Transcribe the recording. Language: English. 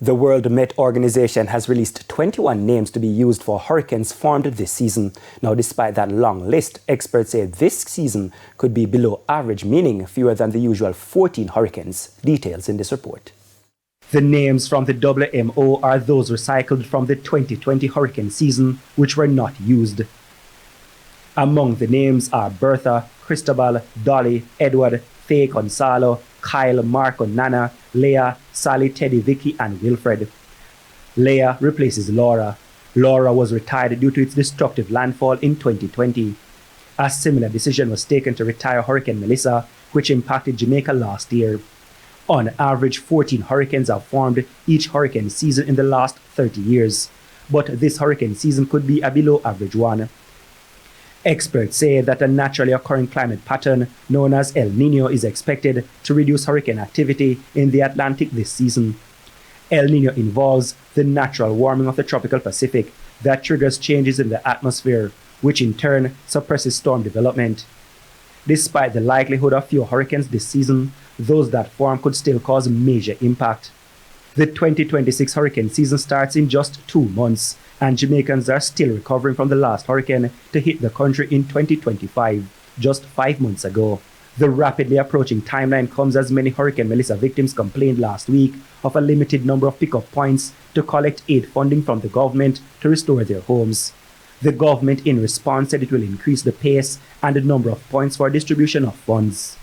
The World Met Organization has released 21 names to be used for hurricanes formed this season. Now, despite that long list, experts say this season could be below average, meaning fewer than the usual 14 hurricanes. Details in this report. The names from the WMO are those recycled from the 2020 hurricane season, which were not used. Among the names are Bertha, Cristobal, Dolly, Edward, Faye Gonzalo, Kyle, Marco, Nana, Leah, Sally, Teddy, Vicky, and Wilfred. Leah replaces Laura. Laura was retired due to its destructive landfall in 2020. A similar decision was taken to retire Hurricane Melissa, which impacted Jamaica last year. On average, 14 hurricanes have formed each hurricane season in the last 30 years, but this hurricane season could be a below-average one. Experts say that a naturally occurring climate pattern known as El Niño is expected to reduce hurricane activity in the Atlantic this season. El Niño involves the natural warming of the tropical Pacific that triggers changes in the atmosphere, which in turn suppresses storm development. Despite the likelihood of fewer hurricanes this season, those that form could still cause major impact. The 2026 hurricane season starts in just 2 months, and Jamaicans are still recovering from the last hurricane to hit the country in 2025, just 5 months ago. The rapidly approaching timeline comes as many Hurricane Melissa victims complained last week of a limited number of pickup points to collect aid funding from the government to restore their homes. The government in response said it will increase the pace and the number of points for distribution of funds.